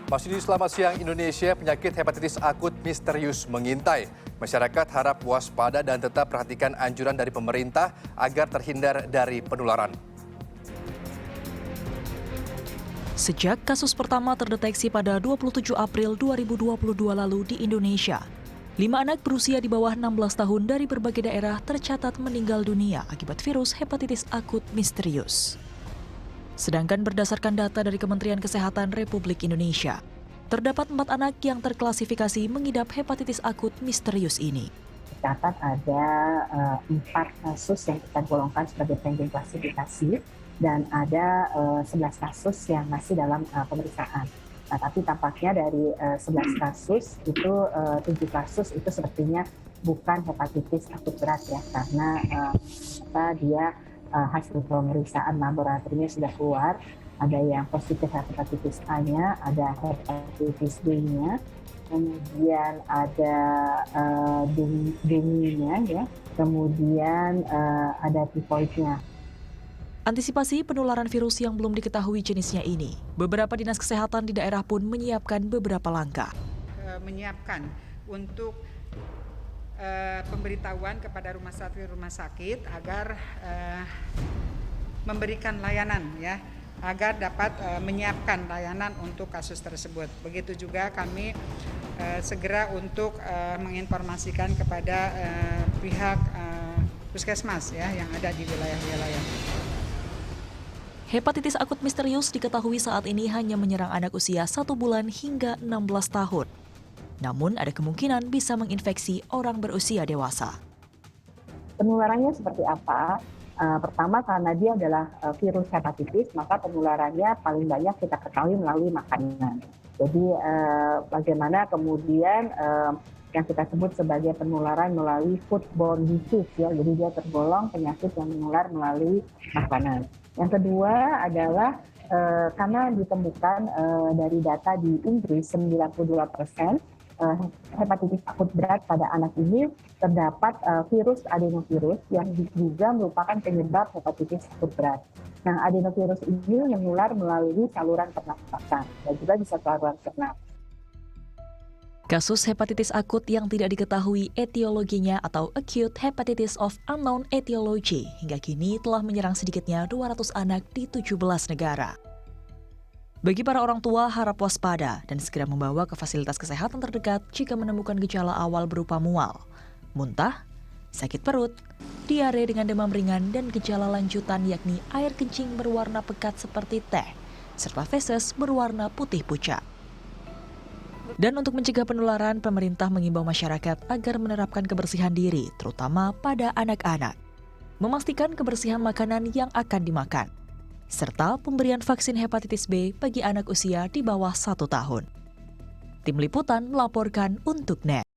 Masih di Selamat Siang Indonesia, penyakit hepatitis akut misterius mengintai. Masyarakat harap waspada dan tetap perhatikan anjuran dari pemerintah agar terhindar dari penularan. Sejak kasus pertama terdeteksi pada 27 April 2022 lalu di Indonesia, 5 anak berusia di bawah 16 tahun dari berbagai daerah tercatat meninggal dunia akibat virus hepatitis akut misterius. Sedangkan berdasarkan data dari Kementerian Kesehatan Republik Indonesia, terdapat 4 anak yang terklasifikasi mengidap hepatitis akut misterius ini. Tercatat ada 4 kasus yang kita golongkan sebagai pending klasifikasi dan ada 11 kasus yang masih dalam pemeriksaan. Nah, tapi tampaknya dari 11 kasus itu 7 kasus itu sepertinya bukan hepatitis akut berat ya, karena dia hasil pemeriksaan laboratoriumnya sudah keluar. Ada yang positif hepatitis A-nya, ada hepatitis B-nya, kemudian ada dengue-nya ya, kemudian ada tifoidnya. Antisipasi penularan virus yang belum diketahui jenisnya ini, beberapa dinas kesehatan di daerah pun menyiapkan beberapa langkah. Menyiapkan untuk pemberitahuan kepada rumah sakit agar memberikan layanan ya, agar dapat menyiapkan layanan untuk kasus tersebut. Begitu juga kami segera untuk menginformasikan kepada pihak puskesmas ya yang ada di wilayah-wilayah. Hepatitis akut misterius diketahui saat ini hanya menyerang anak usia 1 bulan hingga 16 tahun. Namun ada kemungkinan bisa menginfeksi orang berusia dewasa. Penularannya seperti apa? Pertama, karena dia adalah virus hepatitis, maka penularannya paling banyak kita ketahui melalui makanan. Jadi bagaimana kemudian yang kita sebut sebagai penularan melalui foodborne disease ya, jadi dia tergolong penyakit yang menular melalui makanan. Yang kedua adalah karena ditemukan dari data di Inggris 92% hepatitis akut berat pada anak ini terdapat virus adenovirus yang juga merupakan penyebab hepatitis akut berat. Nah, adenovirus ini menular melalui saluran pernafasan dan juga bisa saluran cerna. Kasus hepatitis akut yang tidak diketahui etiologinya atau acute hepatitis of unknown etiology hingga kini telah menyerang sedikitnya 200 anak di 17 negara. Bagi para orang tua, harap waspada dan segera membawa ke fasilitas kesehatan terdekat jika menemukan gejala awal berupa mual, muntah, sakit perut, diare dengan demam ringan, dan gejala lanjutan yakni air kencing berwarna pekat seperti teh, serta feses berwarna putih pucat. Dan untuk mencegah penularan, pemerintah mengimbau masyarakat agar menerapkan kebersihan diri, terutama pada anak-anak. Memastikan kebersihan makanan yang akan dimakan, serta pemberian vaksin hepatitis B bagi anak usia di bawah 1 tahun. Tim Liputan melaporkan untuk NET.